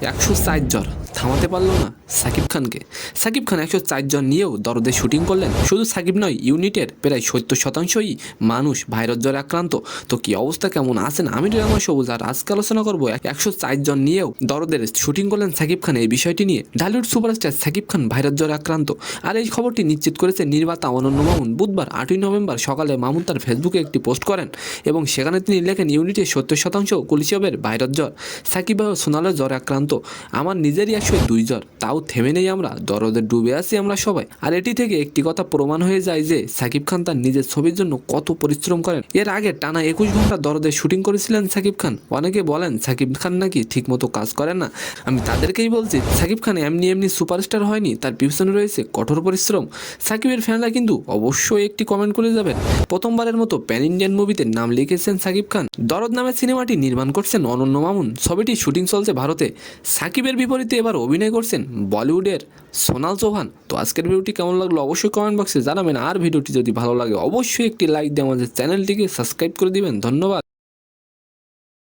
104 জ্বর থামাতে পারলো না সাকিব খানকে। সাকিব খান 104 জ্বর নিয়েও দরদে শুটিং করলেন। শুধু সাকিব নয়, ইউনিটের প্রায় 70%ই মানুষ ভাইরাস জ্বরে আক্রান্ত। তো কি অবস্থা, কেমন আছেন? আমি রহমান সবুজ, আর আজকে আলোচনা করবো 104 জন নিয়েও দরদের শুটিং করলেন সাকিব খান। এই বিষয়টি নিয়ে ঢালিউড সুপারস্টার সাকিব খান ভাইরাস জ্বরে আক্রান্ত, আর এই খবরটি নিশ্চিত করেছে নির্মাতা অনন্য মামুন। বুধবার 8ই নভেম্বর সকালে মামুন তার ফেসবুকে একটি পোস্ট করেন এবং সেখানে তিনি লেখেন, ইউনিটের 70% কুলিশবের ভাইরাস জ্বর। সাকিব ভাইও সোনালের জ্বরে আক্রান্ত। আমার নিজেরই 102 জ্বর, তাও থেমে নেই আমরা, দরদে ডুবে আছি আমরা সবাই। আর এটি থেকে একটি কথা প্রমাণ হয়ে যায় যে সাকিব খান তার নিজের ছবির জন্য কত পরিশ্রম করেন। এর আগে টানা 21 ঘন্টা দরদে শুটিং করেছিলেন সাকিব খান। অনেকে বলেন সাকিব খান নাকি ঠিকমতো কাজ করেন না। আমি তাদেরকেই বলছি, সাকিব খান এমনি এমনি সুপারস্টার হয়নি, তার পিছনে রয়েছে কঠোর পরিশ্রম। সাকিবের ফ্যানরা কিন্তু অবশ্যই একটি কমেন্ট করে যাবেন। প্রথমবারের মতো প্যান ইন্ডিয়ান মুভিতে নাম লিখেছেন সাকিব খান। দরদ নামে সিনেমাটি নির্মাণ করছেন অনন্য মামুন। ছবিটি শুটিং চলছে ভারতে। সাকিবের বিপরীতে এবার অভিনয় করছেন বলিউডের সোনাল চৌহান। তো আজকের ভিডিওটি কেমন লাগলো অবশ্যই কমেন্ট বক্সে জানাবেন। আর ভিডিওটি যদি ভালো লাগে অবশ্যই একটি লাইক দিয়ে আমাদের চ্যানেলটিকে সাবস্ক্রাইব করে দিবেন। ধন্যবাদ।